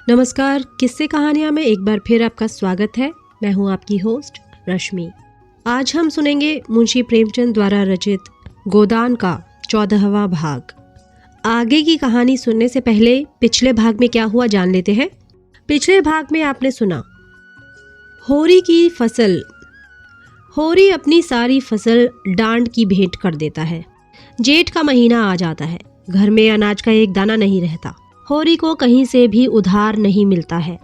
नमस्कार, किस्से कहानियाँ में एक बार फिर आपका स्वागत है। मैं हूँ आपकी होस्ट रश्मि। आज हम सुनेंगे मुंशी प्रेमचंद द्वारा रचित गोदान का 14वां भाग। आगे की कहानी सुनने से पहले पिछले भाग में क्या हुआ जान लेते हैं। पिछले भाग में आपने सुना होरी की फसल। होरी अपनी सारी फसल डांड की भेंट कर देता है। जेठ का महीना आ जाता है, घर में अनाज का एक दाना नहीं रहता। होरी को कहीं से भी उधार नहीं मिलता है।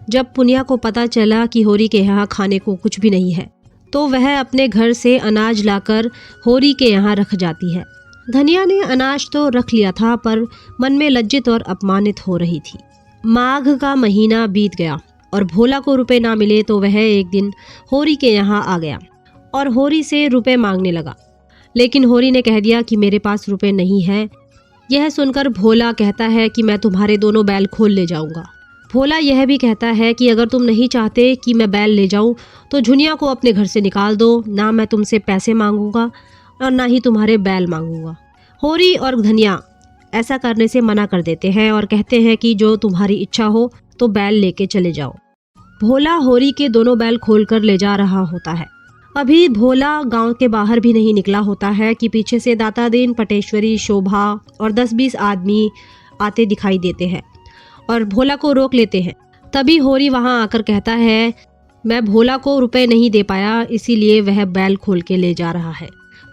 जब पुनिया को पता चला कि होरी के यहाँ खाने को कुछ भी नहीं है, तो वह अपने घर से अनाज लाकर होरी के यहाँ रख जाती है। धनिया ने अनाज तो रख लिया था, पर मन में लज्जित और अपमानित हो रही थी। माघ का महीना बीत गया और भोला को रुपए ना मिले तो वह एक दिन होरी के यहाँ आ गया और होरी से रुपए मांगने लगा। लेकिन होरी ने कह दिया कि मेरे पास रुपए नहीं है। यह सुनकर भोला कहता है कि मैं तुम्हारे दोनों बैल खोल ले जाऊंगा। भोला यह भी कहता है कि अगर तुम नहीं चाहते कि मैं बैल ले जाऊं तो झुनिया को अपने घर से निकाल दो। ना मैं तुमसे पैसे मांगूंगा और ना ही तुम्हारे बैल मांगूंगा। होरी और धनिया ऐसा करने से मना कर देते हैं और कहते हैं कि जो तुम्हारी इच्छा हो तो बैल लेके चले जाओ। भोला होरी के दोनों बैल खोलकर ले जा रहा होता है। अभी भोला गांव के बाहर भी नहीं निकला होता है कि पीछे से दातादीन, पटेश्वरी, शोभा और 10-20 आदमी आते दिखाई देते हैं और भोला को रोक लेते हैं। तभी होरी वहां आकर कहता है, मैं भोला को रुपए नहीं दे पाया, इसीलिए वह बैल खोल के ले जा रहा है।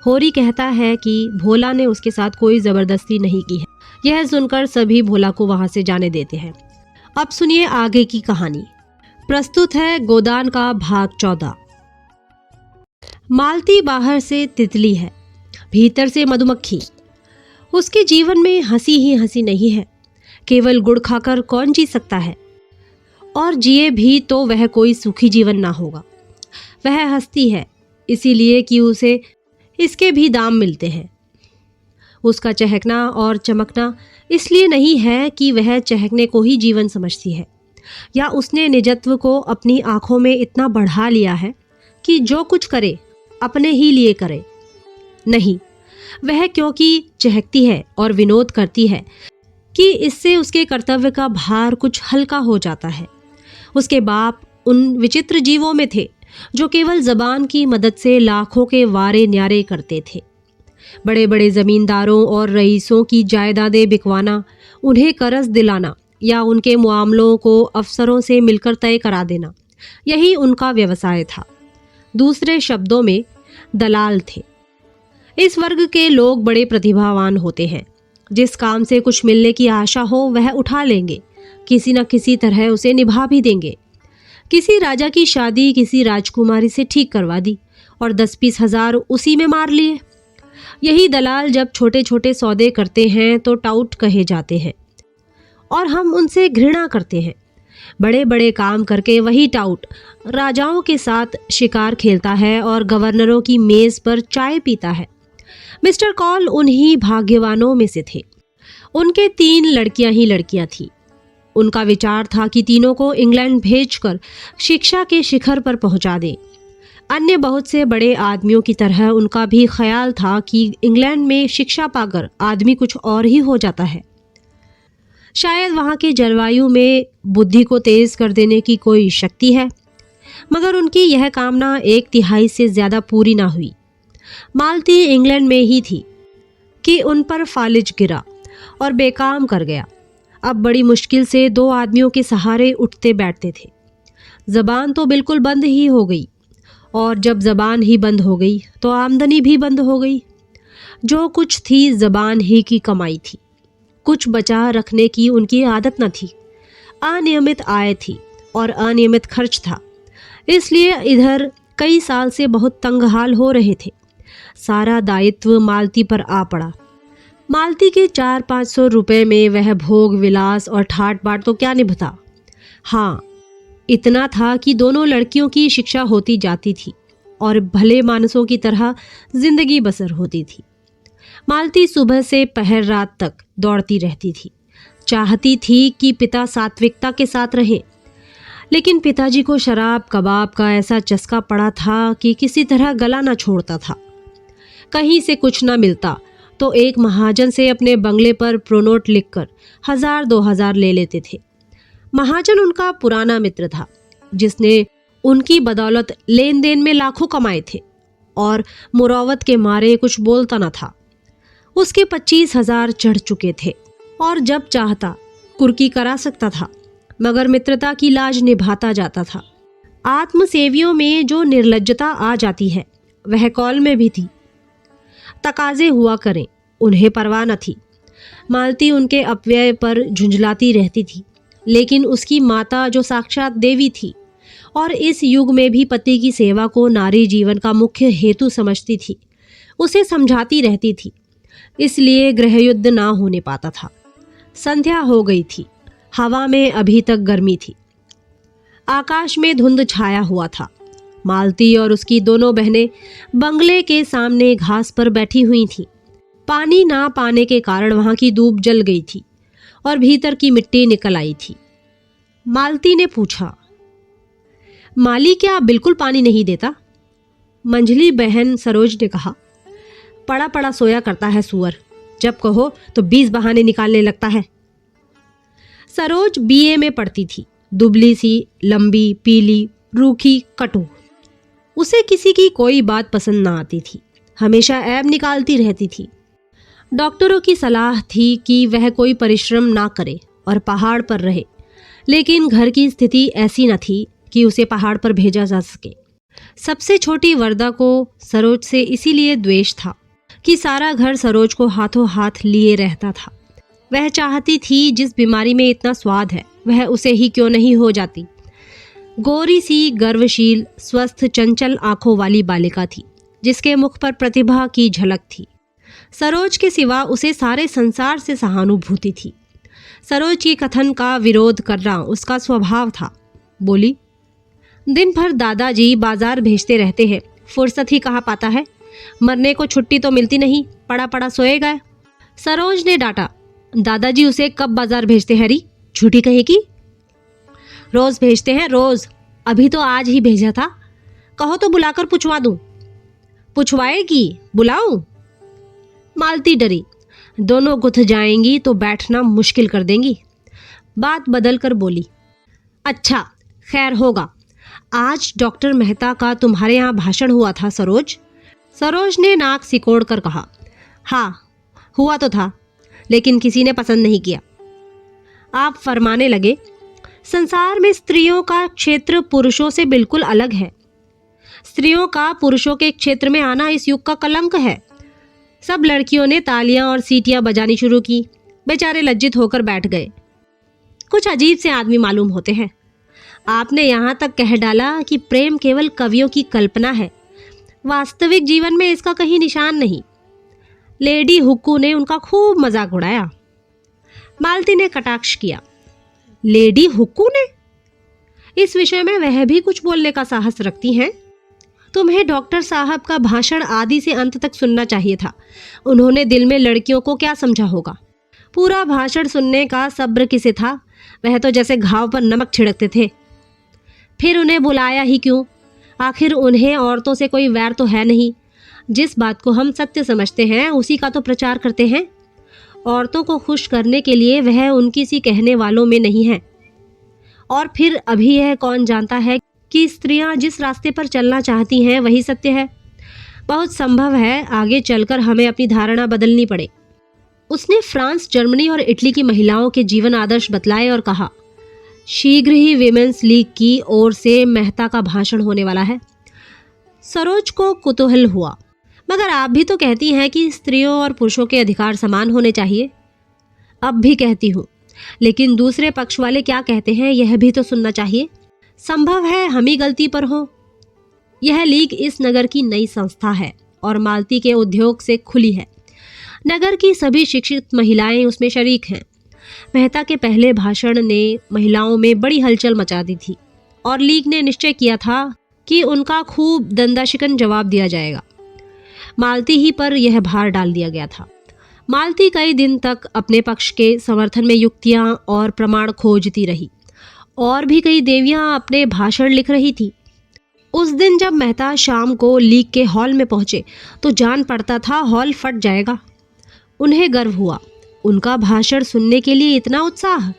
होरी कहता है कि भोला ने उसके साथ कोई जबरदस्ती नहीं की है। यह सुनकर सभी भोला को वहां से जाने देते हैं। अब सुनिए आगे की कहानी। प्रस्तुत है गोदान का भाग 14। मालती बाहर से तितली है, भीतर से मधुमक्खी। उसके जीवन में हंसी ही हंसी नहीं है। केवल गुड़ खाकर कौन जी सकता है, और जिए भी तो वह कोई सुखी जीवन ना होगा। वह हंसती है इसीलिए कि उसे इसके भी दाम मिलते हैं। उसका चहकना और चमकना इसलिए नहीं है कि वह चहकने को ही जीवन समझती है, या उसने निजत्व को अपनी आंखों में इतना बढ़ा लिया है कि जो कुछ करे अपने ही लिए करे। नहीं, वह क्योंकि चहकती है और विनोद करती है कि इससे उसके कर्तव्य का भार कुछ हल्का हो जाता है। उसके बाप उन विचित्र जीवों में थे जो केवल जबान की मदद से लाखों के वारे न्यारे करते थे। बड़े बड़े जमींदारों और रईसों की जायदादें बिकवाना, उन्हें कर्ज दिलाना या उनके मामलों को अफसरों से मिलकर तय करा देना, यही उनका व्यवसाय था। दूसरे शब्दों में दलाल थे। इस वर्ग के लोग बड़े प्रतिभावान होते हैं। जिस काम से कुछ मिलने की आशा हो वह उठा लेंगे, किसी न किसी तरह उसे निभा भी देंगे। किसी राजा की शादी किसी राजकुमारी से ठीक करवा दी और 10-20 हजार उसी में मार लिए। यही दलाल जब छोटे छोटे सौदे करते हैं तो टाउट कहे जाते हैं और हम उनसे घृणा करते हैं। बड़े बड़े काम करके वही टाउट राजाओं के साथ शिकार खेलता है और गवर्नरों की मेज पर चाय पीता है। मिस्टर कॉल उन्हीं भाग्यवानों में से थे। उनके 3 लड़कियां ही लड़कियां थीं। उनका विचार था कि तीनों को इंग्लैंड भेजकर शिक्षा के शिखर पर पहुंचा दें। अन्य बहुत से बड़े आदमियों की तरह उनका भी ख्याल था कि इंग्लैंड में शिक्षा पाकर आदमी कुछ और ही हो जाता है। शायद वहाँ के जलवायु में बुद्धि को तेज कर देने की कोई शक्ति है, मगर उनकी यह कामना 1/3 से ज्यादा पूरी ना हुई। मालती इंग्लैंड में ही थी कि उन पर फालिज गिरा और बेकाम कर गया। अब बड़ी मुश्किल से 2 आदमियों के सहारे उठते बैठते थे। जबान तो बिल्कुल बंद ही हो गई, और जब जबान ही बंद हो गई तो आमदनी भी बंद हो गई। जो कुछ थी जबान ही की कमाई थी। कुछ बचा रखने की उनकी आदत न थी। अनियमित आय थी और अनियमित खर्च था। इसलिए इधर कई साल से बहुत तंगहाल हो रहे थे। सारा दायित्व मालती पर आ पड़ा। मालती के 400-500 रुपए में वह भोग विलास और ठाट बाट तो क्या निभता। हाँ, इतना था कि दोनों लड़कियों की शिक्षा होती जाती थी और भले मानसों की तरह जिंदगी बसर होती थी। मालती सुबह से पहर रात तक दौड़ती रहती थी। चाहती थी कि पिता सात्विकता के साथ रहें, लेकिन पिताजी को शराब कबाब का ऐसा चस्का पड़ा था कि किसी तरह गला न छोड़ता था। कहीं से कुछ न मिलता तो एक महाजन से अपने बंगले पर प्रोनोट लिखकर 1000-2000 ले लेते थे। महाजन उनका पुराना मित्र था, जिसने उनकी बदौलत लेन देन में लाखों कमाए थे और मुरावत के मारे कुछ बोलता न था। उसके 25,000 चढ़ चुके थे और जब चाहता कुर्की करा सकता था, मगर मित्रता की लाज निभाता जाता था। आत्मसेवियों में जो निर्लज्जता आ जाती है वह कौल में भी थी। तकाजे हुआ करें, उन्हें परवाह न थी। मालती उनके अपव्यय पर झुंझलाती रहती थी, लेकिन उसकी माता जो साक्षात देवी थी और इस युग में भी पति की सेवा को नारी जीवन का मुख्य हेतु समझती थी, उसे समझाती रहती थी। इसलिए गृहयुद्ध ना होने पाता था। संध्या हो गई थी, हवा में अभी तक गर्मी थी, आकाश में धुंध छाया हुआ था। मालती और उसकी दोनों बहनें बंगले के सामने घास पर बैठी हुई थीं। पानी ना पाने के कारण वहां की दूब जल गई थी और भीतर की मिट्टी निकल आई थी। मालती ने पूछा, माली क्या बिल्कुल पानी नहीं देता? मंझली बहन सरोज ने कहा, पड़ा पड़ा सोया करता है सुअर, जब कहो तो 20 बहाने निकालने लगता है। सरोज बीए में पढ़ती थी, दुबली सी, लंबी, पीली, रूखी, कटु। उसे किसी की कोई बात पसंद ना आती थी, हमेशा ऐब निकालती रहती थी। डॉक्टरों की सलाह थी कि वह कोई परिश्रम ना करे और पहाड़ पर रहे, लेकिन घर की स्थिति ऐसी न थी कि उसे पहाड़ पर भेजा जा सके। सबसे छोटी वरदा को सरोज से इसीलिए द्वेष था कि सारा घर सरोज को हाथों हाथ लिए रहता था। वह चाहती थी जिस बीमारी में इतना स्वाद है वह उसे ही क्यों नहीं हो जाती। गोरी सी, गर्वशील, स्वस्थ, चंचल आंखों वाली बालिका थी, जिसके मुख पर प्रतिभा की झलक थी। सरोज के सिवा उसे सारे संसार से सहानुभूति थी। सरोज की कथन का विरोध करना उसका स्वभाव था। बोली, दिन भर दादाजी बाजार भेजते रहते हैं, फुर्सत ही कहाँ पाता है, मरने को छुट्टी तो मिलती नहीं, पड़ा पड़ा सोएगा। सरोज ने डांटा, दादाजी उसे कब बाजार भेजते हैं री, झूठी कहेगी? रोज भेजते हैं, रोज। अभी तो आज ही भेजा था, कहो तो बुलाकर पूछवा दूं। पूछवाएगी? बुलाऊं? मालती डरी, दोनों गुथ जाएंगी तो बैठना मुश्किल कर देंगी। बात बदल कर बोली, अच्छा खैर होगा, आज डॉक्टर मेहता का तुम्हारे यहाँ भाषण हुआ था सरोज? सरोज ने नाक सिकोड़ कर कहा, हाँ हुआ तो था, लेकिन किसी ने पसंद नहीं किया। आप फरमाने लगे, संसार में स्त्रियों का क्षेत्र पुरुषों से बिल्कुल अलग है। स्त्रियों का पुरुषों के क्षेत्र में आना इस युग का कलंक है। सब लड़कियों ने तालियां और सीटियां बजानी शुरू की। बेचारे लज्जित होकर बैठ गए। कुछ अजीब से आदमी मालूम होते हैं। आपने यहाँ तक कह डाला कि प्रेम केवल कवियों की कल्पना है, वास्तविक जीवन में इसका कहीं निशान नहीं। लेडी हुक्कू ने उनका खूब मजाक उड़ाया। मालती ने कटाक्ष किया, लेडी हुक्कू ने? इस विषय में वह भी कुछ बोलने का साहस रखती हैं? तुम्हें डॉक्टर साहब का भाषण आदि से अंत तक सुनना चाहिए था। उन्होंने दिल में लड़कियों को क्या समझा होगा? पूरा भाषण सुनने का सब्र किसे था? वह तो जैसे घाव पर नमक छिड़कते थे। फिर उन्हें बुलाया ही क्यों? आखिर उन्हें औरतों से कोई वैर तो है नहीं। जिस बात को हम सत्य समझते हैं उसी का तो प्रचार करते हैं। औरतों को खुश करने के लिए वह उनकी सी कहने वालों में नहीं है। और फिर अभी यह कौन जानता है कि स्त्रियां जिस रास्ते पर चलना चाहती हैं वही सत्य है। बहुत संभव है आगे चलकर हमें अपनी धारणा बदलनी पड़े। उसने फ्रांस, जर्मनी और इटली की महिलाओं के जीवन आदर्श बतलाए और कहा, शीघ्र ही विमेंस लीग की ओर से मेहता का भाषण होने वाला है। सरोज को कुतूहल हुआ, मगर आप भी तो कहती हैं कि स्त्रियों और पुरुषों के अधिकार समान होने चाहिए। अब भी कहती हूँ, लेकिन दूसरे पक्ष वाले क्या कहते हैं यह भी तो सुनना चाहिए। संभव है हम ही गलती पर हो। यह लीग इस नगर की नई संस्था है और मालती के उद्योग से खुली है। नगर की सभी शिक्षित महिलाएं उसमें शरीक हैं। मेहता के पहले भाषण ने महिलाओं में बड़ी हलचल मचा दी थी और लीग ने निश्चय किया था कि उनका खूब दंडाशिकन जवाब दिया जाएगा। मालती ही पर यह भार डाल दिया गया था। मालती कई दिन तक अपने पक्ष के समर्थन में युक्तियां और प्रमाण खोजती रही और भी कई देवियां अपने भाषण लिख रही थी। उस दिन जब मेहता शाम को लीग के हॉल में पहुंचे तो जान पड़ता था हॉल फट जाएगा। उन्हें गर्व हुआ, उनका भाषण सुनने के लिए इतना उत्साह।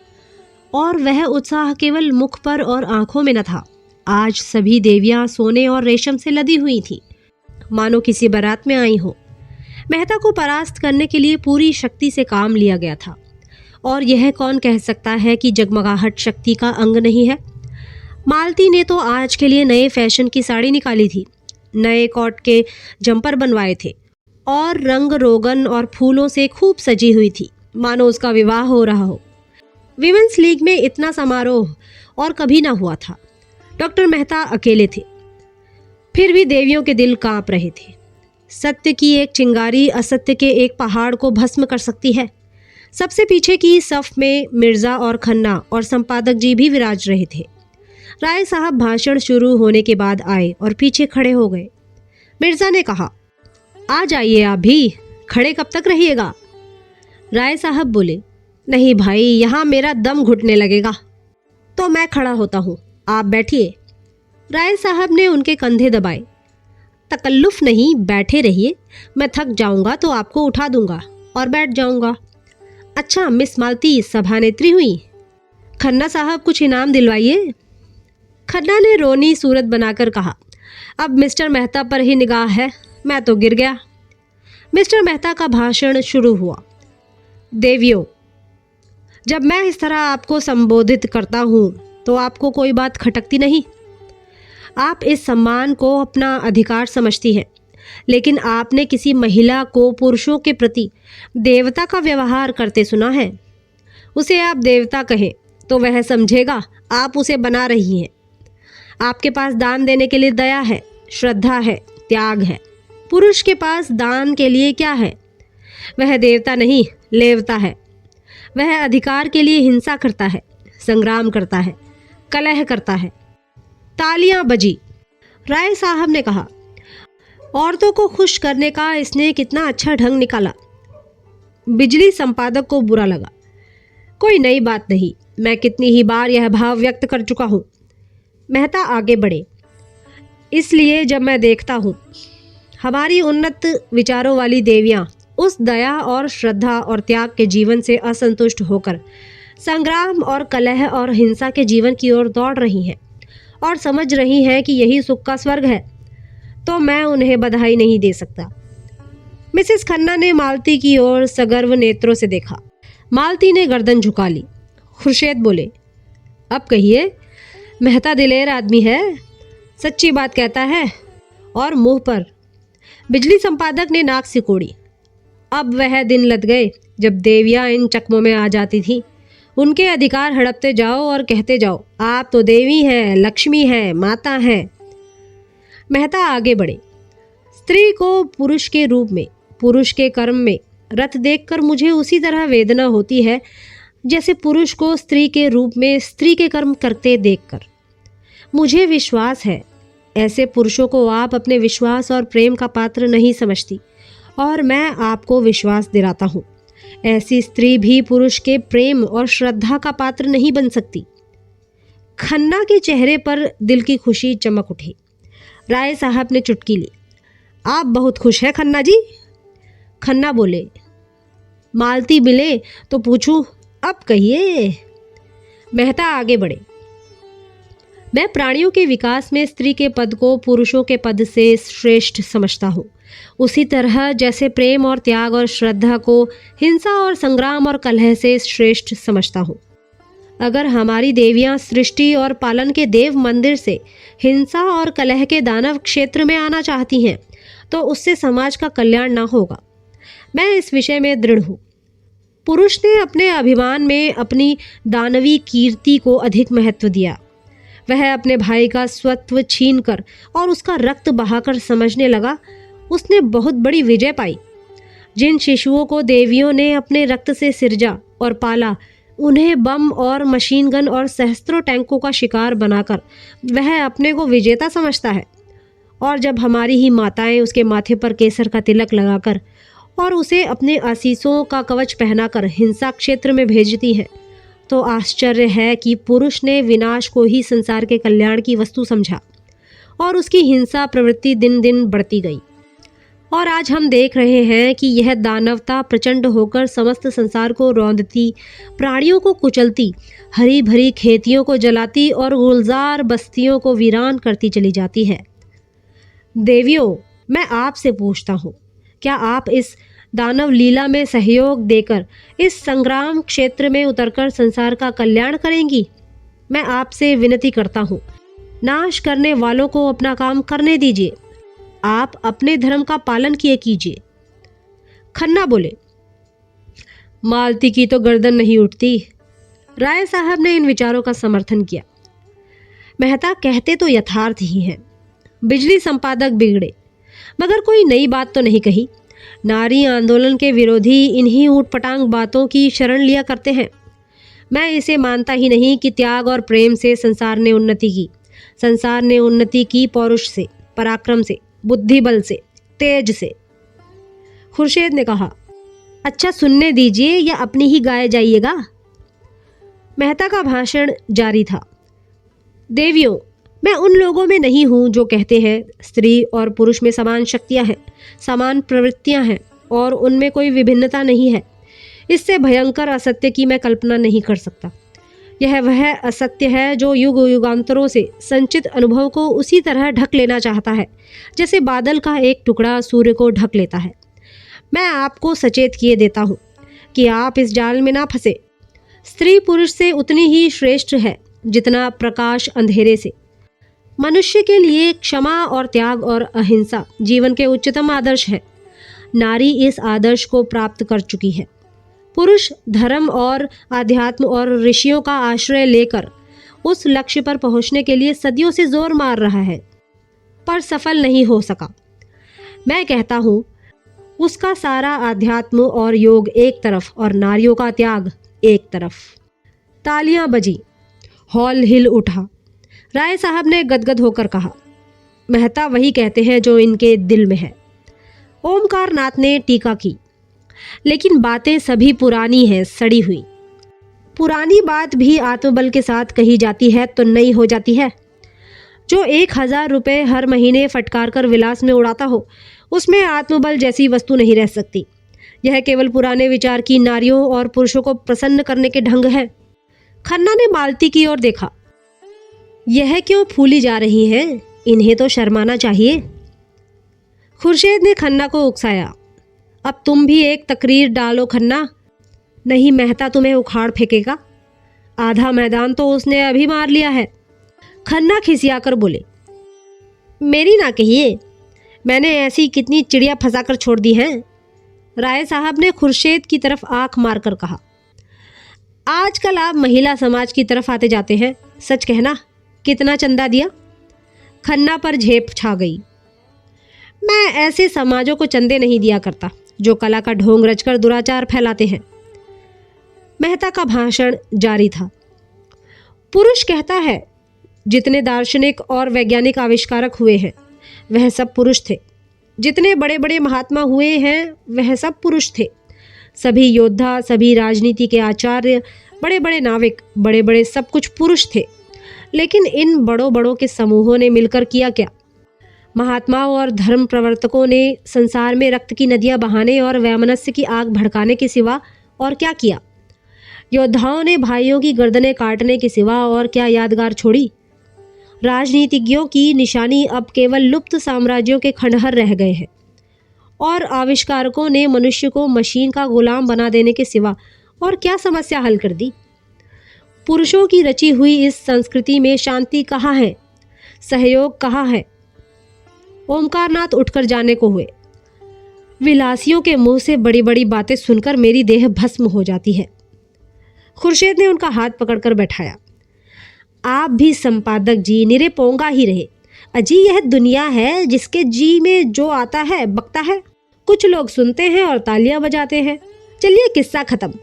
और वह उत्साह केवल मुख पर और आंखों में न था। आज सभी देवियां सोने और रेशम से लदी हुई थीं, मानो किसी बारात में आई हो। मेहता को परास्त करने के लिए पूरी शक्ति से काम लिया गया था, और यह कौन कह सकता है कि जगमगाहट शक्ति का अंग नहीं है। मालती ने तो आज के लिए नए फैशन की साड़ी निकाली थी, नए कॉट के जंपर बनवाए थे और रंग रोगन और फूलों से खूब सजी हुई थी, मानो उसका विवाह हो रहा हो। विमेंस लीग में इतना समारोह और कभी ना हुआ था। डॉक्टर मेहता अकेले थे, फिर भी देवियों के दिल कांप रहे थे। सत्य की एक चिंगारी असत्य के एक पहाड़ को भस्म कर सकती है। सबसे पीछे की सफ में मिर्जा और खन्ना और संपादक जी भी विराज रहे थे। राय साहब भाषण शुरू होने के बाद आए और पीछे खड़े हो गए। मिर्जा ने कहा, आ जाइए आप भी, खड़े कब तक रहिएगा? राय साहब बोले, नहीं भाई, यहाँ मेरा दम घुटने लगेगा। तो मैं खड़ा होता हूँ, आप बैठिए। राय साहब ने उनके कंधे दबाए। तकल्लुफ नहीं, बैठे रहिए, मैं थक जाऊंगा तो आपको उठा दूंगा और बैठ जाऊंगा। अच्छा मिस मालती सभानेत्री हुई, खन्ना साहब कुछ इनाम दिलवाइए। खन्ना ने रोनी सूरत बनाकर कहा, अब मिस्टर मेहता पर ही निगाह है, मैं तो गिर गया। मिस्टर मेहता का भाषण शुरू हुआ। देवियों, जब मैं इस तरह आपको संबोधित करता हूँ तो आपको कोई बात खटकती नहीं। आप इस सम्मान को अपना अधिकार समझती हैं, लेकिन आपने किसी महिला को पुरुषों के प्रति देवता का व्यवहार करते सुना है? उसे आप देवता कहें तो वह समझेगा आप उसे बना रही हैं। आपके पास दान देने के लिए दया है, श्रद्धा है, त्याग है। पुरुष के पास दान के लिए क्या है? वह देवता नहीं, लेवता है। वह अधिकार के लिए हिंसा करता है, संग्राम करता है, कलह करता है। तालियां बजी। राय साहब ने कहा, औरतों को खुश करने का इसने कितना अच्छा ढंग निकाला। बिजली संपादक को बुरा लगा। कोई नई बात नहीं, मैं कितनी ही बार यह भाव व्यक्त कर चुका हूँ। मेहता आगे बढ़े। इसलिए जब मैं देखता हूँ हमारी उन्नत विचारों वाली देवियाँ उस दया और श्रद्धा और त्याग के जीवन से असंतुष्ट होकर संग्राम और कलह और हिंसा के जीवन की ओर दौड़ रही हैं और समझ रही हैं कि यही सुख का स्वर्ग है, तो मैं उन्हें बधाई नहीं दे सकता। मिसेस खन्ना ने मालती की ओर सगर्व नेत्रों से देखा। मालती ने गर्दन झुका ली। खुर्शेद बोले, अब कहिए, मेहता दिलेर आदमी है, सच्ची बात कहता है और मुंह पर। बिजली संपादक ने नाक सिकोड़ी। अब वह दिन लद गए जब देवियां इन चकमों में आ जाती थीं। उनके अधिकार हड़पते जाओ और कहते जाओ, आप तो देवी हैं, लक्ष्मी हैं, माता हैं। मेहता आगे बढ़े। स्त्री को पुरुष के रूप में, पुरुष के कर्म में रत देखकर मुझे उसी तरह वेदना होती है जैसे पुरुष को स्त्री के रूप में स्त्री के कर्म करते देखकर। मुझे विश्वास है ऐसे पुरुषों को आप अपने विश्वास और प्रेम का पात्र नहीं समझती, और मैं आपको विश्वास दिलाता हूँ ऐसी स्त्री भी पुरुष के प्रेम और श्रद्धा का पात्र नहीं बन सकती। खन्ना के चेहरे पर दिल की खुशी चमक उठी। राय साहब ने चुटकी ली। आप बहुत खुश हैं खन्ना जी। खन्ना बोले, मालती मिले तो पूछूं, अब कहिए। मेहता आगे बढ़े। मैं प्राणियों के विकास में स्त्री के पद को पुरुषों के पद से श्रेष्ठ समझता हूँ, उसी तरह जैसे प्रेम और त्याग और श्रद्धा को हिंसा और संग्राम और कलह से श्रेष्ठ समझता हूँ। अगर हमारी देवियां सृष्टि और पालन के देव मंदिर से हिंसा और कलह के दानव क्षेत्र में आना चाहती हैं, तो उससे समाज का कल्याण ना होगा। मैं इस विषय में दृढ़ हूँ। पुरुष ने अपने अभिमान में अपनी दानवी कीर्ति को अधिक महत्व दिया। वह अपने भाई का स्वत्व छीनकर और उसका रक्त बहाकर समझने लगा उसने बहुत बड़ी विजय पाई। जिन शिशुओं को देवियों ने अपने रक्त से सिरजा और पाला, उन्हें बम और मशीन गन और सहस्त्रों टैंकों का शिकार बनाकर वह अपने को विजेता समझता है। और जब हमारी ही माताएं उसके माथे पर केसर का तिलक लगाकर और उसे अपने आशीषों का कवच पहनाकर हिंसा क्षेत्र में भेजती हैं, तो आश्चर्य है कि पुरुष ने विनाश को ही संसार के कल्याण की वस्तु समझा और उसकी हिंसा प्रवृत्ति दिन दिन बढ़ती गई। और आज हम देख रहे हैं कि यह दानवता प्रचंड होकर समस्त संसार को रौंदती, प्राणियों को कुचलती, हरी भरी खेतियों को जलाती और गुलजार बस्तियों को वीरान करती चली जाती है। देवियों, मैं आपसे पूछता हूँ, क्या आप इस दानव लीला में सहयोग देकर इस संग्राम क्षेत्र में उतरकर संसार का कल्याण करेंगी? मैं आपसे विनती करता हूँ, नाश करने वालों को अपना काम करने दीजिए। आप अपने धर्म का पालन किए कीजिए। खन्ना बोले, मालती की तो गर्दन नहीं उठती। राय साहब ने इन विचारों का समर्थन किया। मेहता कहते तो यथार्थ ही हैं। बिजली संपादक बिगड़े, मगर कोई नई बात तो नहीं कही। नारी आंदोलन के विरोधी इन्हीं ऊटपटांग बातों की शरण लिया करते हैं। मैं इसे मानता ही नहीं कि त्याग और प्रेम से संसार ने उन्नति की। संसार ने उन्नति की पौरुष से, पराक्रम से, बुद्धि बल से, तेज से। खुर्शीद ने कहा, अच्छा सुनने दीजिए या अपनी ही गाए जाइएगा। मेहता का भाषण जारी था। देवियों, मैं उन लोगों में नहीं हूं जो कहते हैं स्त्री और पुरुष में समान शक्तियां हैं, समान प्रवृत्तियां हैं और उनमें कोई विभिन्नता नहीं है। इससे भयंकर असत्य की मैं कल्पना नहीं कर सकता। यह वह असत्य है जो युग युगांतरों से संचित अनुभव को उसी तरह ढक लेना चाहता है जैसे बादल का एक टुकड़ा सूर्य को ढक लेता है। मैं आपको सचेत किए देता हूँ कि आप इस जाल में ना फंसे। स्त्री पुरुष से उतनी ही श्रेष्ठ है जितना प्रकाश अंधेरे से। मनुष्य के लिए क्षमा और त्याग और अहिंसा जीवन के उच्चतम आदर्श है। नारी इस आदर्श को प्राप्त कर चुकी है। पुरुष धर्म और आध्यात्म और ऋषियों का आश्रय लेकर उस लक्ष्य पर पहुंचने के लिए सदियों से जोर मार रहा है, पर सफल नहीं हो सका। मैं कहता हूँ, उसका सारा आध्यात्म और योग एक तरफ और नारियों का त्याग एक तरफ। तालियां बजी, हॉल हिल उठा। राय साहब ने गदगद होकर कहा, मेहता वही कहते हैं जो इनके दिल में है। ओमकार नाथ ने टीका की, लेकिन बातें सभी पुरानी हैं, सड़ी हुई। पुरानी बात भी आत्मबल के साथ कही जाती है तो नई हो जाती है। जो 1000 रुपये हर महीने फटकार कर विलास में उड़ाता हो, उसमें आत्मबल जैसी वस्तु नहीं रह सकती। यह केवल पुराने विचार की नारियों और पुरुषों को प्रसन्न करने के ढंग है। खन्ना ने मालती की ओर देखा। यह क्यों फूली जा रही हैं? इन्हें तो शर्माना चाहिए। खुर्शीद ने खन्ना को उकसाया, अब तुम भी एक तकरीर डालो खन्ना, नहीं मेहता तुम्हें उखाड़ फेंकेगा। आधा मैदान तो उसने अभी मार लिया है। खन्ना खिसियाकर बोले, मेरी ना कहिए, मैंने ऐसी कितनी चिड़िया फंसाकर छोड़ दी हैं। राय साहब ने खुर्शीद की तरफ आंख मारकर कहा, आजकल आप महिला समाज की तरफ आते जाते हैं, सच कहना कितना चंदा दिया? खन्ना पर झेप छा गई। मैं ऐसे समाजों को चंदे नहीं दिया करता जो कला का ढोंग रचकर दुराचार फैलाते हैं। मेहता का भाषण जारी था। पुरुष कहता है, जितने दार्शनिक और वैज्ञानिक आविष्कारक हुए हैं वह सब पुरुष थे। जितने बड़े बड़े महात्मा हुए हैं वह सब पुरुष थे। सभी योद्धा, सभी राजनीति के आचार्य, बड़े बड़े नाविक, बड़े बड़े सब कुछ पुरुष थे। लेकिन इन बड़ों बड़ों के समूहों ने मिलकर किया क्या? महात्माओं और धर्म प्रवर्तकों ने संसार में रक्त की नदियां बहाने और वैमनस्य की आग भड़काने के सिवा और क्या किया? योद्धाओं ने भाइयों की गर्दनें काटने के सिवा और क्या यादगार छोड़ी? राजनीतिज्ञों की निशानी अब केवल लुप्त साम्राज्यों के खंडहर रह गए हैं और आविष्कारकों ने मनुष्य को मशीन का गुलाम बना देने के सिवा और क्या समस्या हल कर दी? पुरुषों की रची हुई इस संस्कृति में शांति कहाँ है? सहयोग कहाँ है? ओमकारनाथ उठकर जाने को हुए। विलासियों के मुंह से बड़ी बड़ी बातें सुनकर मेरी देह भस्म हो जाती है। खुर्शीद ने उनका हाथ पकड़कर बैठाया। आप भी संपादक जी निरे पोंगा ही रहे। अजी यह दुनिया है जिसके जी में जो आता है बकता है। कुछ लोग सुनते हैं और तालियां बजाते हैं। चलिए किस्सा खत्म।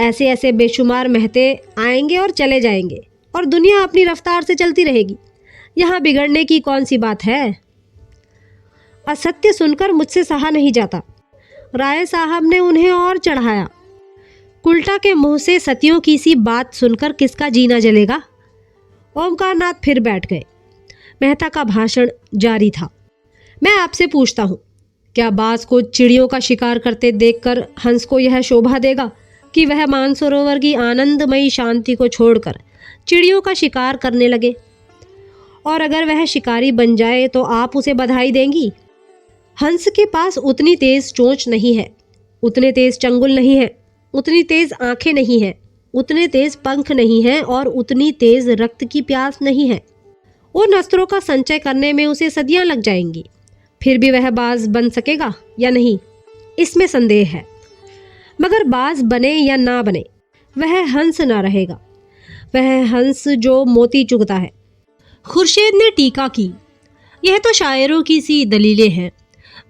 ऐसे ऐसे बेशुमार महते आएंगे और चले जाएंगे और दुनिया अपनी रफ्तार से चलती रहेगी। यहाँ बिगड़ने की कौन सी बात है? असत्य सुनकर मुझसे सहा नहीं जाता। राय साहब ने उन्हें और चढ़ाया। कुल्टा के मुंह से सतियों की सी बात सुनकर किसका जीना जलेगा? ओमकारनाथ फिर बैठ गए। मेहता का भाषण जारी था। मैं आपसे पूछता हूँ, क्या बाज को चिड़ियों का शिकार करते देखकर हंस को यह शोभा देगा कि वह मानसरोवर की आनंदमयी शांति को छोड़कर चिड़ियों का शिकार करने लगे? और अगर वह शिकारी बन जाए तो आप उसे बधाई देंगी? हंस के पास उतनी तेज चोंच नहीं है, उतने तेज चंगुल नहीं है, उतनी तेज आंखें नहीं है, उतने तेज पंख नहीं है और उतनी तेज रक्त की प्यास नहीं है। उन अस्त्रों का संचय करने में उसे सदियां लग जाएंगी, फिर भी वह बाज बन सकेगा या नहीं, इसमें संदेह है। मगर बाज बने या ना बने, वह हंस ना रहेगा, वह हंस जो मोती चुगता है। खुर्शीद ने टीका की, यह तो शायरों की सी दलीलें हैं।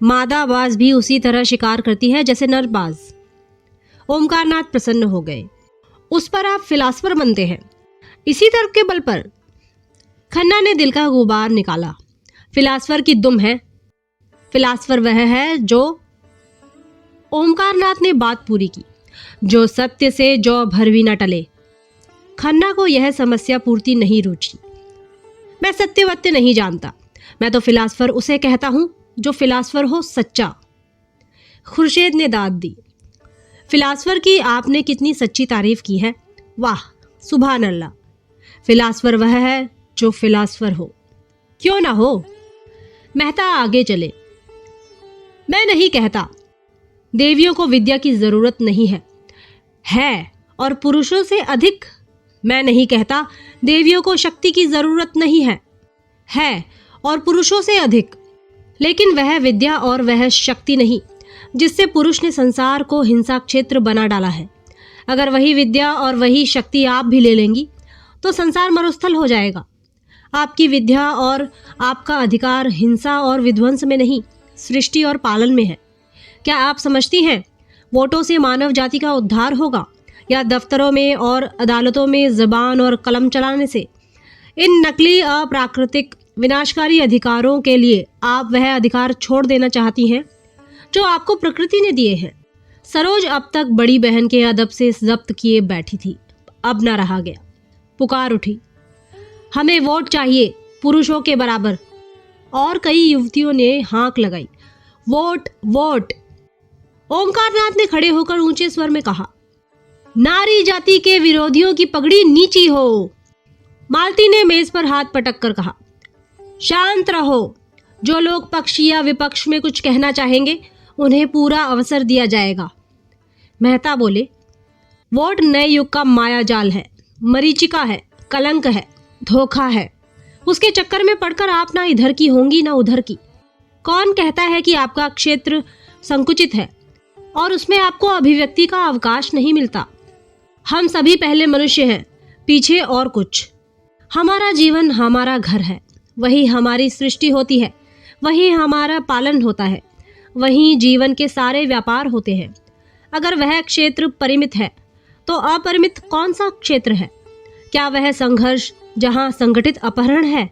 मादा बाज भी उसी तरह शिकार करती है जैसे नर बाज। ओमकारनाथ प्रसन्न हो गए। उस पर आप फिलासफर बनते हैं, इसी तर्क के बल पर? खन्ना ने दिल का गुबार निकाला। फिलासफर की दुम है। फिलासफर वह है जो, ओमकारनाथ ने बात पूरी की, जो सत्य से जौ भर भी न टले। खन्ना को यह समस्या पूर्ति नहीं रुची। मैं सत्यवत्य नहीं जानता, मैं तो फिलासफर उसे कहता हूं जो फिलासफर हो सच्चा। खुर्शीद ने दाद दी। फिलासफर की आपने कितनी सच्ची तारीफ की है, वाह सुभान अल्लाह। फिलासफर वह है जो फिलासफर हो, क्यों ना हो। मेहता आगे चले। मैं नहीं कहता देवियों को विद्या की जरूरत नहीं है और पुरुषों से अधिक। मैं नहीं कहता देवियों को शक्ति की जरूरत नहीं है और पुरुषों से अधिक। लेकिन वह विद्या और वह शक्ति नहीं जिससे पुरुष ने संसार को हिंसा क्षेत्र बना डाला है। अगर वही विद्या और वही शक्ति आप भी ले लेंगी तो संसार मरुस्थल हो जाएगा। आपकी विद्या और आपका अधिकार हिंसा और विध्वंस में नहीं, सृष्टि और पालन में है। क्या आप समझती हैं वोटों से मानव जाति का उद्धार होगा या दफ्तरों में और अदालतों में जबान और कलम चलाने से? इन नकली अप्राकृतिक विनाशकारी अधिकारों के लिए आप वह अधिकार छोड़ देना चाहती हैं जो आपको प्रकृति ने दिए हैं। सरोज अब तक बड़ी बहन के अदब से जब्त किए बैठी थी, अब न रहा गया। पुकार उठी, हमें वोट चाहिए पुरुषों के बराबर। और कई युवतियों ने हाँक लगाई, वोट वोट। ओमकारनाथ ने खड़े होकर ऊंचे स्वर में कहा, नारी जाति के विरोधियों की पगड़ी नीची हो। मालती ने मेज पर हाथ पटक कर कहा, शांत रहो। जो लोग पक्ष या विपक्ष में कुछ कहना चाहेंगे उन्हें पूरा अवसर दिया जाएगा। मेहता बोले, वोट नए युग का माया जाल है, मरीचिका है, कलंक है, धोखा है। उसके चक्कर में पड़कर आप ना इधर की होंगी ना उधर की। कौन कहता है कि आपका क्षेत्र संकुचित है और उसमें आपको अभिव्यक्ति का अवकाश नहीं मिलता? हम सभी पहले मनुष्य हैं, पीछे और कुछ। हमारा जीवन हमारा घर है, वही हमारी सृष्टि होती है, वही हमारा पालन होता है, वहीं जीवन के सारे व्यापार होते हैं। अगर वह क्षेत्र परिमित है तो अपरिमित कौन सा क्षेत्र है? क्या वह संघर्ष जहां संगठित अपहरण है?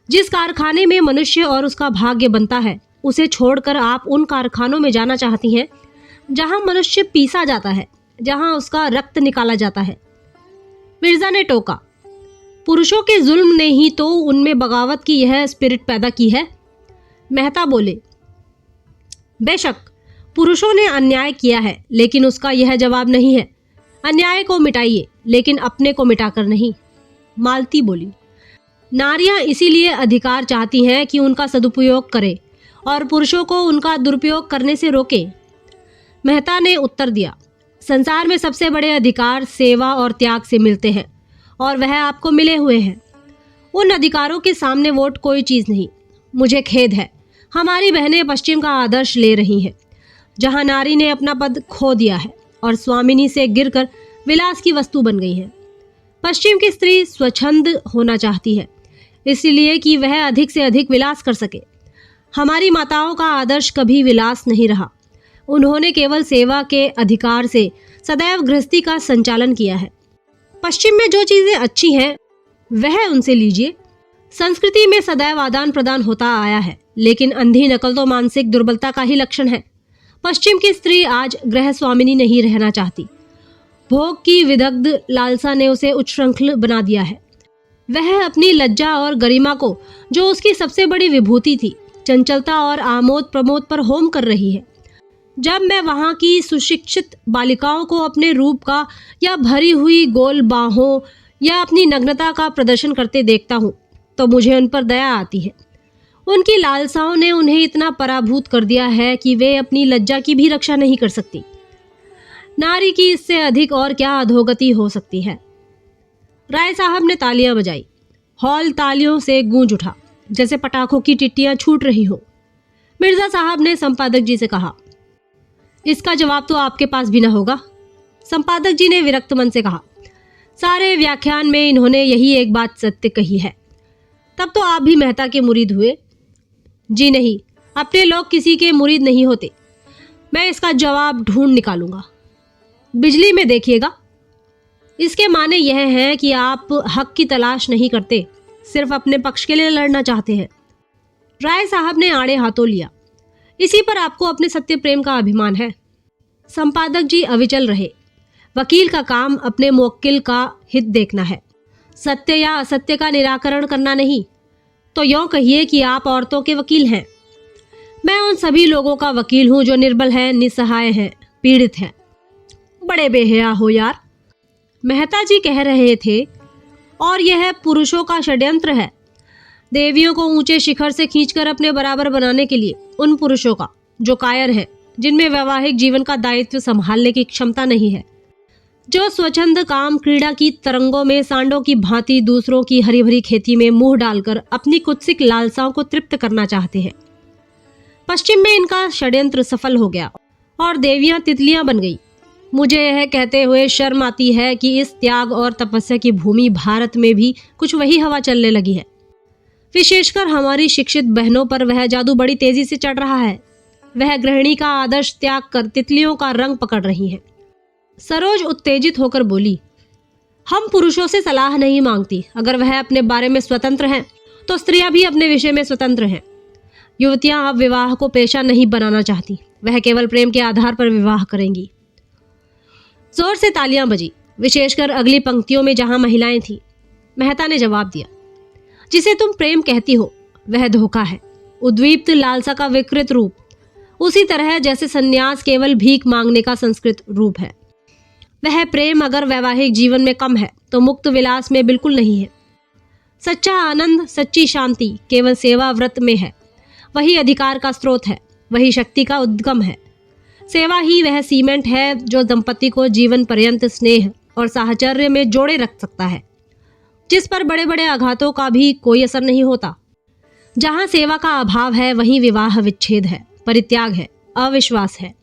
जिस कारखाने में मनुष्य और उसका भाग्य बनता है उसे छोड़कर आप उन कारखानों में जाना चाहती हैं जहां मनुष्य पीसा जाता है, जहां उसका रक्त निकाला जाता है। मिर्जा ने टोका, पुरुषों के जुल्म ने ही तो उनमें बगावत की यह स्पिरिट पैदा की है। मेहता बोले, बेशक पुरुषों ने अन्याय किया है, लेकिन उसका यह जवाब नहीं है, अन्याय को मिटाइए लेकिन अपने को मिटाकर नहीं। मालती बोली, नारियां इसीलिए अधिकार चाहती हैं कि उनका सदुपयोग करे और पुरुषों को उनका दुरुपयोग करने से रोके। मेहता ने उत्तर दिया, संसार में सबसे बड़े अधिकार सेवा और त्याग से मिलते हैं और वह आपको मिले हुए हैं। उन अधिकारों के सामने वोट कोई चीज़ नहीं। मुझे खेद है, हमारी बहनें पश्चिम का आदर्श ले रही हैं, जहां नारी ने अपना पद खो दिया है और स्वामिनी से गिरकर विलास की वस्तु बन गई है। पश्चिम की स्त्री स्वच्छंद होना चाहती है, इसलिए कि वह अधिक से अधिक विलास कर सके। हमारी माताओं का आदर्श कभी विलास नहीं रहा। उन्होंने केवल सेवा के अधिकार से सदैव गृहस्थी का संचालन किया है। पश्चिम में जो चीज़ें अच्छी हैं वह उनसे लीजिए। संस्कृति में सदैव आदान प्रदान होता आया है, लेकिन अंधी नकल तो मानसिक दुर्बलता का ही लक्षण है। पश्चिम की स्त्री आज गृह स्वामिनी नहीं रहना चाहती। भोग की विदग्ध लालसा ने उसे उच्छृंखल बना दिया है। वह अपनी लज्जा और गरिमा को, जो उसकी सबसे बड़ी विभूति थी, चंचलता और आमोद प्रमोद पर होम कर रही है। जब मैं वहाँ की सुशिक्षित बालिकाओं को अपने रूप का या भरी हुई गोल बाहों या अपनी नग्नता का प्रदर्शन करते देखता हूँ तो मुझे उन पर दया आती है। उनकी लालसाओं ने उन्हें इतना पराभूत कर दिया है कि वे अपनी लज्जा की भी रक्षा नहीं कर सकती। नारी की इससे अधिक और क्या अधोगति हो सकती है। राय साहब ने तालियां बजाई। हॉल तालियों से गूंज उठा जैसे पटाखों की टिट्टियां छूट रही हो। मिर्जा साहब ने संपादक जी से कहा, इसका जवाब तो आपके पास भी ना होगा। संपादक जी ने विरक्त मन से कहा, सारे व्याख्यान में इन्होंने यही एक बात सत्य कही है। तब तो आप भी मेहता के मुरीद हुए। जी नहीं, अपने लोग किसी के मुरीद नहीं होते। मैं इसका जवाब ढूंढ निकालूंगा। बिजली में देखिएगा। इसके माने यह है कि आप हक की तलाश नहीं करते, सिर्फ अपने पक्ष के लिए लड़ना चाहते हैं। राय साहब ने आड़े हाथों लिया। इसी पर आपको अपने सत्य प्रेम का अभिमान है। संपादक जी अविचल रहे। वकील का काम अपने मुवक्किल का हित देखना है, सत्य या असत्य का निराकरण करना नहीं। तो यूं कहिए कि आप औरतों के वकील हैं। मैं उन सभी लोगों का वकील हूं जो निर्बल हैं, निसहाय हैं, पीड़ित हैं। बड़े बेहया हो यार, मेहता जी कह रहे थे। और यह पुरुषों का षड्यंत्र है, देवियों को ऊंचे शिखर से खींचकर अपने बराबर बनाने के लिए। उन पुरुषों का जो कायर है, जिनमें वैवाहिक जीवन का दायित्व संभालने की क्षमता नहीं है, जो स्वच्छंद काम क्रीड़ा की तरंगों में सांडों की भांति दूसरों की हरी भरी खेती में मुंह डालकर अपनी कुत्सिक लालसाओं को तृप्त करना चाहते हैं। पश्चिम में इनका षड्यंत्र सफल हो गया और देवियां तितलियां बन गई। मुझे यह कहते हुए शर्म आती है कि इस त्याग और तपस्या की भूमि भारत में भी कुछ वही हवा चलने लगी है। विशेषकर हमारी शिक्षित बहनों पर वह जादू बड़ी तेजी से चढ़ रहा है। वह गृहिणी का आदर्श त्याग कर तितलियों का रंग पकड़ रही हैं। सरोज उत्तेजित होकर बोली, हम पुरुषों से सलाह नहीं मांगती। अगर वह अपने बारे में स्वतंत्र हैं तो स्त्रियां भी अपने विषय में स्वतंत्र हैं। युवतियां अब विवाह को पेशा नहीं बनाना चाहती, वह केवल प्रेम के आधार पर विवाह करेंगी। जोर से तालियां बजी, विशेषकर अगली पंक्तियों में जहां महिलाएं थीं। मेहता ने जवाब दिया, जिसे तुम प्रेम कहती हो वह धोखा है, उद्दीप्त लालसा का विकृत रूप, उसी तरह जैसे सन्यास केवल भीख मांगने का संस्कृत रूप है। वह प्रेम अगर वैवाहिक जीवन में कम है तो मुक्त विलास में बिल्कुल नहीं है। सच्चा आनंद, सच्ची शांति केवल सेवा व्रत में है। वही अधिकार का स्रोत है, वही शक्ति का उद्गम है। सेवा ही वह सीमेंट है जो दंपति को जीवन पर्यंत स्नेह और साहचर्य में जोड़े रख सकता है, जिस पर बड़े बड़े आघातों का भी कोई असर नहीं होता। जहां सेवा का अभाव है वहीं विवाह विच्छेद है, परित्याग है, अविश्वास है।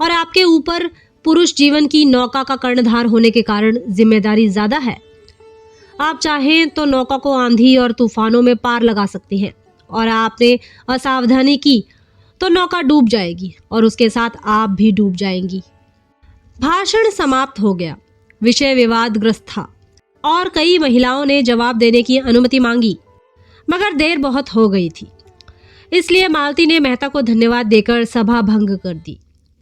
और आपके ऊपर पुरुष जीवन की नौका का कर्णधार होने के कारण जिम्मेदारी ज्यादा है। आप चाहें तो नौका को आंधी और तूफानों में पार लगा सकती हैं, और आपने असावधानी की तो नौका डूब जाएगी और उसके साथ आप भी डूब जाएंगी। भाषण समाप्त हो गया। विषय विवादग्रस्त था और कई महिलाओं ने जवाब देने की अनुमति मांगी, मगर देर बहुत हो गई थी। इसलिए मालती ने मेहता को धन्यवाद देकर सभा भंग कर दी।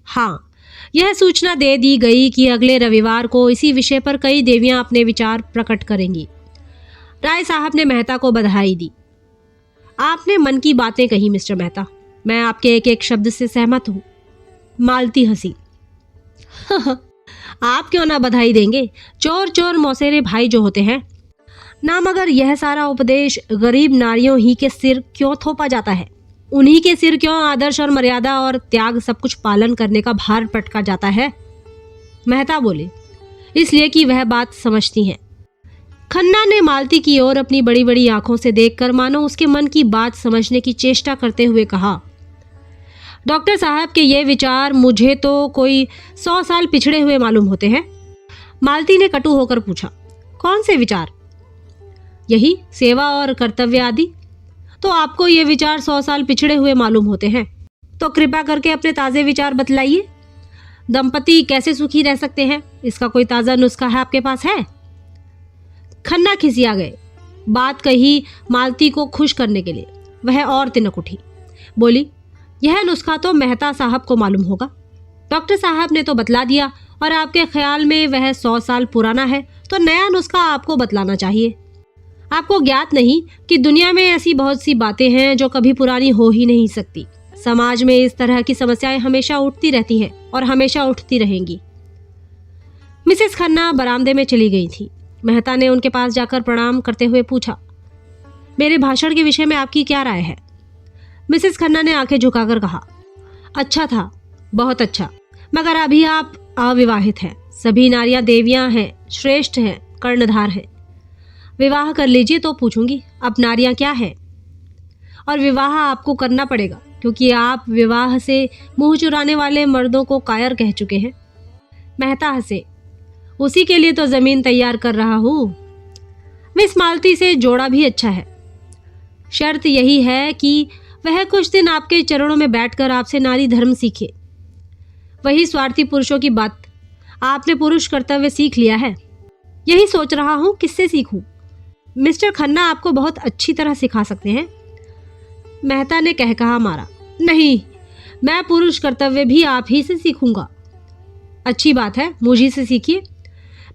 हाँ, यह सूचना दे दी गई कि अगले रविवार को इसी विषय पर कई देवियां अपने विचार प्रकट करेंगी। राय साहब ने मेहता को बधाई दी। आपने मन की बातें कही मिस्टर मेहता, मैं आपके एक एक शब्द से सहमत हूँ। मालती हंसी। आप क्यों ना बधाई देंगे, चोर चोर मौसेरे भाई जो होते हैं ना। मगर यह सारा उपदेश गरीब नारियों ही के सिर क्यों थोपा जाता है? उन्हीं के सिर क्यों आदर्श और मर्यादा और त्याग सब कुछ पालन करने का भार पटका जाता है? मेहता बोले, इसलिए कि वह बात समझती हैं। खन्ना ने मालती की ओर अपनी बड़ी बड़ी आंखों से देखकर मानो उसके मन की बात समझने की चेष्टा करते हुए कहा, डॉक्टर साहब के ये विचार मुझे तो कोई 100 साल पिछड़े हुए मालूम होते हैं। मालती ने कटु होकर पूछा, कौन से विचार? यही सेवा और कर्तव्य आदि। तो आपको ये विचार 100 साल पिछड़े हुए मालूम होते हैं, तो कृपा करके अपने ताजे विचार बतलाइए। दंपति कैसे सुखी रह सकते हैं, इसका कोई ताजा नुस्खा है आपके पास है? खन्ना खिसिया गए। बात कही मालती को खुश करने के लिए, वह और तिनक उठी। बोली, यह नुस्खा तो मेहता साहब को मालूम होगा। डॉक्टर साहब ने तो बतला दिया, और आपके ख्याल में वह 100 साल पुराना है, तो नया नुस्खा आपको बतलाना चाहिए। आपको ज्ञात नहीं कि दुनिया में ऐसी बहुत सी बातें हैं जो कभी पुरानी हो ही नहीं सकती। समाज में इस तरह की समस्याएं हमेशा उठती रहती हैं और हमेशा उठती रहेंगी। मिसेस खन्ना बरामदे में चली गई थी। मेहता ने उनके पास जाकर प्रणाम करते हुए पूछा, मेरे भाषण के विषय में आपकी क्या राय है? मिसेस खन्ना ने आंखें झुकाकर कहा, अच्छा था, बहुत अच्छा, मगर अभी आप अविवाहित हैं। सभी नारियां देवियां हैं, श्रेष्ठ हैं, कर्णधार हैं। विवाह कर लीजिए तो पूछूंगी अब नारियां क्या हैं। और विवाह आपको करना पड़ेगा क्योंकि आप विवाह से मुंह चुराने वाले मर्दों को कायर कह चुके हैं। मेहता हंसे, उसी के लिए तो जमीन तैयार कर रहा हूं। मिस मालती से जोड़ा भी अच्छा है। शर्त यही है कि वह कुछ दिन आपके चरणों में बैठकर आपसे नारी धर्म सीखे। वही स्वार्थी पुरुषों की बात, आपने पुरुष कर्तव्य सीख लिया है। यही सोच रहा हूं किससे सीखूं। मिस्टर खन्ना आपको बहुत अच्छी तरह सिखा सकते हैं। मेहता ने कहा मारा, नहीं, मैं पुरुष कर्तव्य भी आप ही से सीखूंगा। अच्छी बात है, मुझी से सीखिए।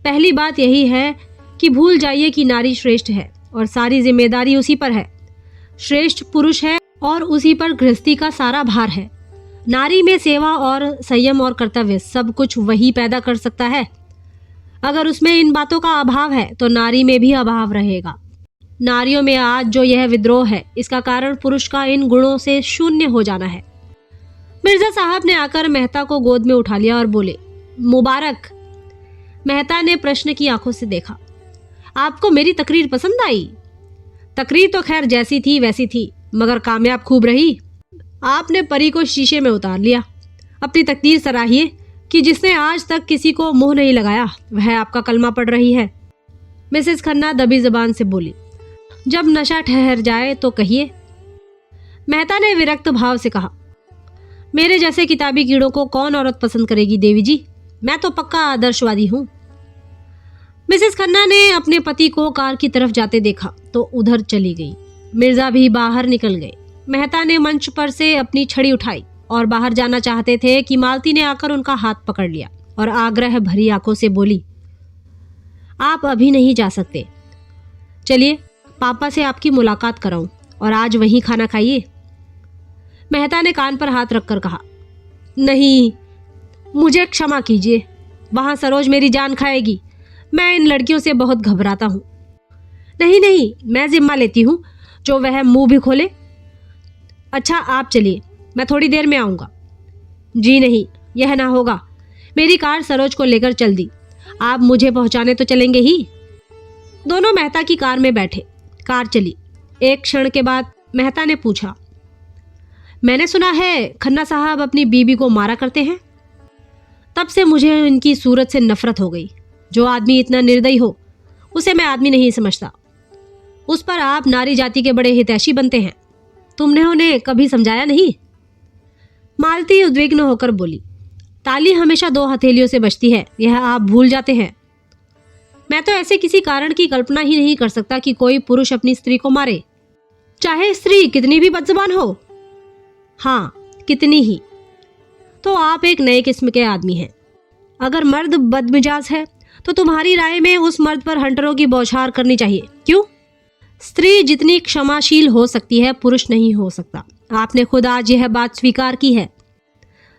पहली बात यही है कि भूल जाइए कि नारी श्रेष्ठ है और सारी जिम्मेदारी उसी पर है। श्रेष्ठ पुरुष है और उसी पर गृहस्थी का सारा भार है। नारी में सेवा और संयम और कर्तव्य सब कुछ वही पैदा कर सकता है। अगर उसमें इन बातों का अभाव है तो नारी में भी अभाव रहेगा। नारियों में आज जो यह विद्रोह है, इसका कारण पुरुष का इन गुणों से शून्य हो जाना है। मिर्जा साहब ने आकर मेहता को गोद में उठा लिया और बोले, मुबारक। मेहता ने प्रश्न की आंखों से देखा, आपको मेरी तकरीर पसंद आई? तकरीर तो खैर जैसी थी वैसी थी, मगर कामयाब खूब रही। आपने परी को शीशे में उतार लिया। अपनी तकदीर सराहिए कि जिसने आज तक किसी को मुंह नहीं लगाया वह आपका कलमा पढ़ रही है। मिसेस खन्ना दबी जबान से बोली, जब नशा ठहर जाए तो कहिए। मेहता ने विरक्त भाव से कहा, मेरे जैसे किताबी कीड़ों को कौन औरत पसंद करेगी देवी जी, मैं तो पक्का आदर्शवादी हूं। मिसेस खन्ना ने अपने पति को कार की तरफ जाते देखा तो उधर चली गई। मिर्जा भी बाहर निकल गए। मेहता ने मंच पर से अपनी छड़ी उठाई और बाहर जाना चाहते थे कि मालती ने आकर उनका हाथ पकड़ लिया और आग्रह भरी आंखों से बोली, आप अभी नहीं जा सकते। चलिए पापा से आपकी मुलाकात कराऊं और आज वहीं खाना खाइए। मेहता ने कान पर हाथ रखकर कहा, नहीं, मुझे क्षमा कीजिए, वहां सरोज मेरी जान खाएगी। मैं इन लड़कियों से बहुत घबराता हूं। नहीं नहीं, मैं जिम्मा लेती हूं, जो वह मुंह भी खोले। अच्छा आप चलिए, मैं थोड़ी देर में आऊंगा। जी नहीं, यह ना होगा। मेरी कार सरोज को लेकर चल दी, आप मुझे पहुंचाने तो चलेंगे ही। दोनों मेहता की कार में बैठे। कार चली। एक क्षण के बाद मेहता ने पूछा, मैंने सुना है खन्ना साहब अपनी बीबी को मारा करते हैं। तब से मुझे इनकी सूरत से नफरत हो गई। जो आदमी इतना निर्दयी हो उसे मैं आदमी नहीं समझता। उस पर आप नारी जाति के बड़े हितैषी बनते हैं। तुमने उन्हें कभी समझाया नहीं? मालती उद्विग्न होकर बोली, ताली हमेशा दो हथेलियों से बजती है, यह आप भूल जाते हैं। मैं तो ऐसे किसी कारण की कल्पना ही नहीं कर सकता कि कोई पुरुष अपनी स्त्री को मारे, चाहे स्त्री कितनी भी बदजुबान हो। हाँ, कितनी ही। तो आप एक नए किस्म के आदमी हैं। अगर मर्द बदमिजाज है तो तुम्हारी राय में उस मर्द पर हंटरों की बौछार करनी चाहिए। क्यों? स्त्री जितनी क्षमाशील हो सकती है पुरुष नहीं हो सकता। आपने खुद आज यह बात स्वीकार की है।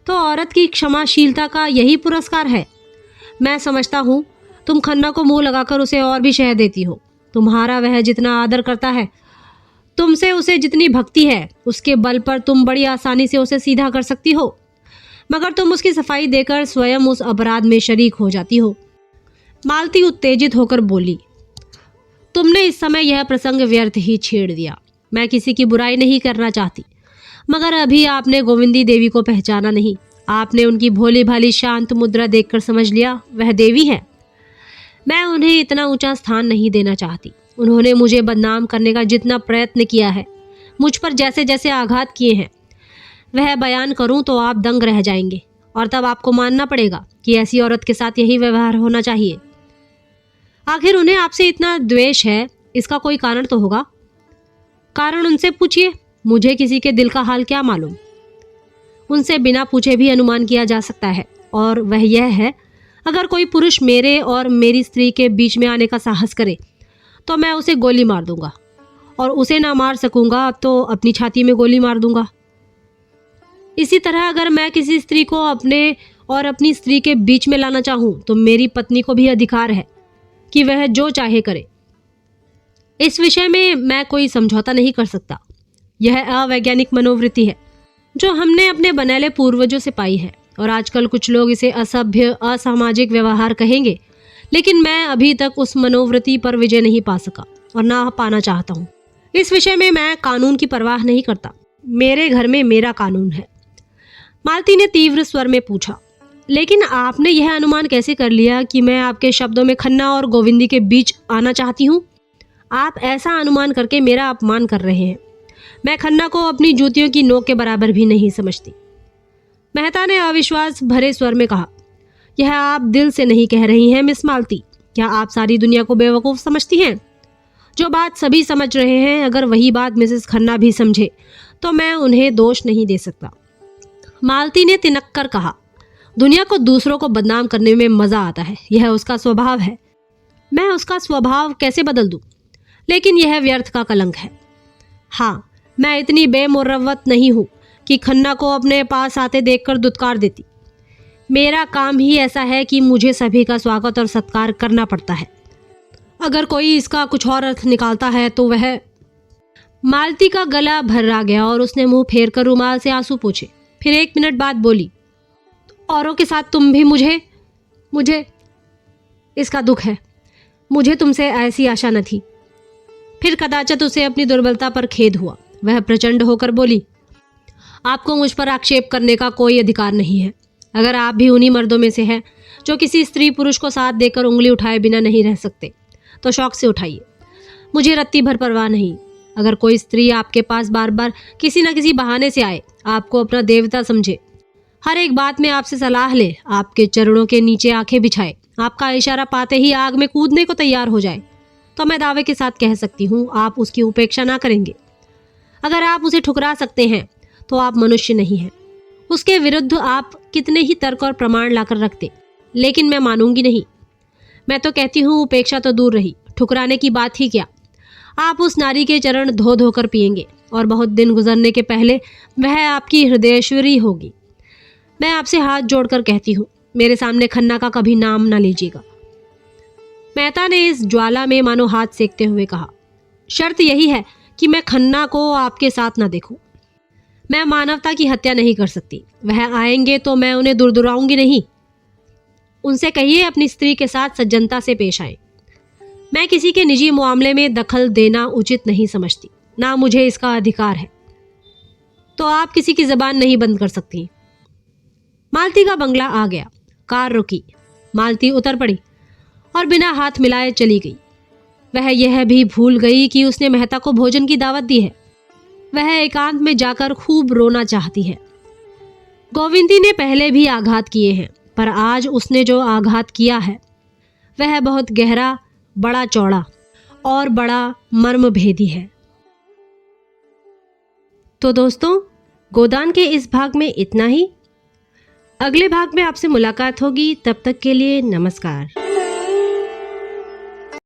तो औरत की क्षमाशीलता का यही पुरस्कार है। मैं समझता हूँ तुम खन्ना को मुंह लगाकर उसे और भी शह देती हो। तुम्हारा वह जितना आदर करता है, तुमसे उसे जितनी भक्ति है, उसके बल पर तुम बड़ी आसानी से उसे सीधा कर सकती हो, मगर तुम उसकी सफाई देकर स्वयं उस अपराध में शरीक हो जाती हो। मालती उत्तेजित होकर बोली, तुमने इस समय यह प्रसंग व्यर्थ ही छेड़ दिया। मैं किसी की बुराई नहीं करना चाहती, मगर अभी आपने गोविंदी देवी को पहचाना नहीं। आपने उनकी भोली भाली शांत मुद्रा देखकर समझ लिया वह देवी है। मैं उन्हें इतना ऊंचा स्थान नहीं देना चाहती। उन्होंने मुझे बदनाम करने का जितना प्रयत्न किया है, मुझ पर जैसे जैसे आघात किए हैं, वह बयान करूं तो आप दंग रह जाएंगे और तब आपको मानना पड़ेगा कि ऐसी औरत के साथ यही व्यवहार होना चाहिए। आखिर उन्हें आपसे इतना द्वेष है, इसका कोई कारण तो होगा। कारण उनसे पूछिए, मुझे किसी के दिल का हाल क्या मालूम। उनसे बिना पूछे भी अनुमान किया जा सकता है, और वह यह है, अगर कोई पुरुष मेरे और मेरी स्त्री के बीच में आने का साहस करे तो मैं उसे गोली मार दूंगा, और उसे ना मार सकूंगा तो अपनी छाती में गोली मार दूंगा। इसी तरह अगर मैं किसी स्त्री को अपने और अपनी स्त्री के बीच में लाना चाहूं तो मेरी पत्नी को भी अधिकार है कि वह जो चाहे करे। इस विषय में मैं कोई समझौता नहीं कर सकता। यह अवैज्ञानिक मनोवृत्ति है जो हमने अपने बनैले पूर्वजों से पाई है, और आजकल कुछ लोग इसे असभ्य, असामाजिक व्यवहार कहेंगे, लेकिन मैं अभी तक उस मनोवृत्ति पर विजय नहीं पा सका और ना पाना चाहता हूँ। इस विषय में मैं कानून की परवाह नहीं करता। मेरे घर में मेरा कानून है। मालती ने तीव्र स्वर में पूछा, लेकिन आपने यह अनुमान कैसे कर लिया कि मैं आपके शब्दों में खन्ना और गोविंदी के बीच आना चाहती हूँ? आप ऐसा अनुमान करके मेरा अपमान कर रहे हैं। मैं खन्ना को अपनी जूतियों की नोक के बराबर भी नहीं समझती। मेहता ने अविश्वास भरे स्वर में कहा, यह आप दिल से नहीं कह रही हैं मिस मालती। क्या आप सारी दुनिया को बेवकूफ़ समझती हैं? जो बात सभी समझ रहे हैं, अगर वही बात मिसेस खन्ना भी समझे तो मैं उन्हें दोष नहीं दे सकता। मालती ने तिनक कर कहा, दुनिया को दूसरों को बदनाम करने में मज़ा आता है, यह उसका स्वभाव है। मैं उसका स्वभाव कैसे बदल दूं? लेकिन यह व्यर्थ का कलंक है। हाँ, मैं इतनी बेमुरव्वत नहीं हूँ कि खन्ना को अपने पास आते देखकर दुत्कार देती। मेरा काम ही ऐसा है कि मुझे सभी का स्वागत और सत्कार करना पड़ता है। अगर कोई इसका कुछ और अर्थ निकालता है तो वह। मालती का गला भर्रा गया और उसने मुंह फेर कर रुमाल से आंसू पोंछे। फिर 1 मिनट बाद बोली, औरों के साथ तुम भी मुझे इसका दुख है। मुझे तुमसे ऐसी आशा न थी। फिर कदाचित उसे अपनी दुर्बलता पर खेद हुआ। वह प्रचंड होकर बोली, आपको मुझ पर आक्षेप करने का कोई अधिकार नहीं है। अगर आप भी उन्हीं मर्दों में से हैं जो किसी स्त्री पुरुष को साथ देकर उंगली उठाए बिना नहीं रह सकते, तो शौक से उठाइए। मुझे रत्ती भर परवाह नहीं। अगर कोई स्त्री आपके पास बार बार किसी न किसी बहाने से आए, आपको अपना देवता समझे, हर एक बात में आपसे सलाह ले, आपके चरणों के नीचे आंखें बिछाए, आपका इशारा पाते ही आग में कूदने को तैयार हो जाए, तो मैं दावे के साथ कह सकती हूँ आप उसकी उपेक्षा ना करेंगे। अगर आप उसे ठुकरा सकते हैं तो आप मनुष्य नहीं हैं। उसके विरुद्ध आप कितने ही तर्क और प्रमाण लाकर रखते, लेकिन मैं मानूंगी नहीं। मैं तो कहती हूँ उपेक्षा तो दूर रही, ठुकराने की बात ही क्या। आप उस नारी के चरण धो धोकर पिएंगे और बहुत दिन गुजरने के पहले वह आपकी हृदयेश्वरी होगी। मैं आपसे हाथ जोड़कर कहती हूँ, मेरे सामने खन्ना का कभी नाम ना लीजिएगा। मेहता ने इस ज्वाला में मानो हाथ सेकते हुए कहा, शर्त यही है कि मैं खन्ना को आपके साथ ना देखूं। मैं मानवता की हत्या नहीं कर सकती। वह आएंगे तो मैं उन्हें दुरदुराऊंगी नहीं। उनसे कहिए अपनी स्त्री के साथ सज्जनता से पेश आए। मैं किसी के निजी मामले में दखल देना उचित नहीं समझती, ना मुझे इसका अधिकार है। तो आप किसी की जबान नहीं बंद कर सकती। मालती का बंगला आ गया। कार रुकी। मालती उतर पड़ी और बिना हाथ मिलाए चली गई। वह यह भी भूल गई कि उसने मेहता को भोजन की दावत दी है। वह एकांत में जाकर खूब रोना चाहती है। गोविंदी ने पहले भी आघात किए हैं, पर आज उसने जो आघात किया है वह बहुत गहरा, बड़ा चौड़ा और बड़ा मर्मभेदी है। तो दोस्तों, गोदान के इस भाग में इतना ही। अगले भाग में आपसे मुलाकात होगी। तब तक के लिए नमस्कार।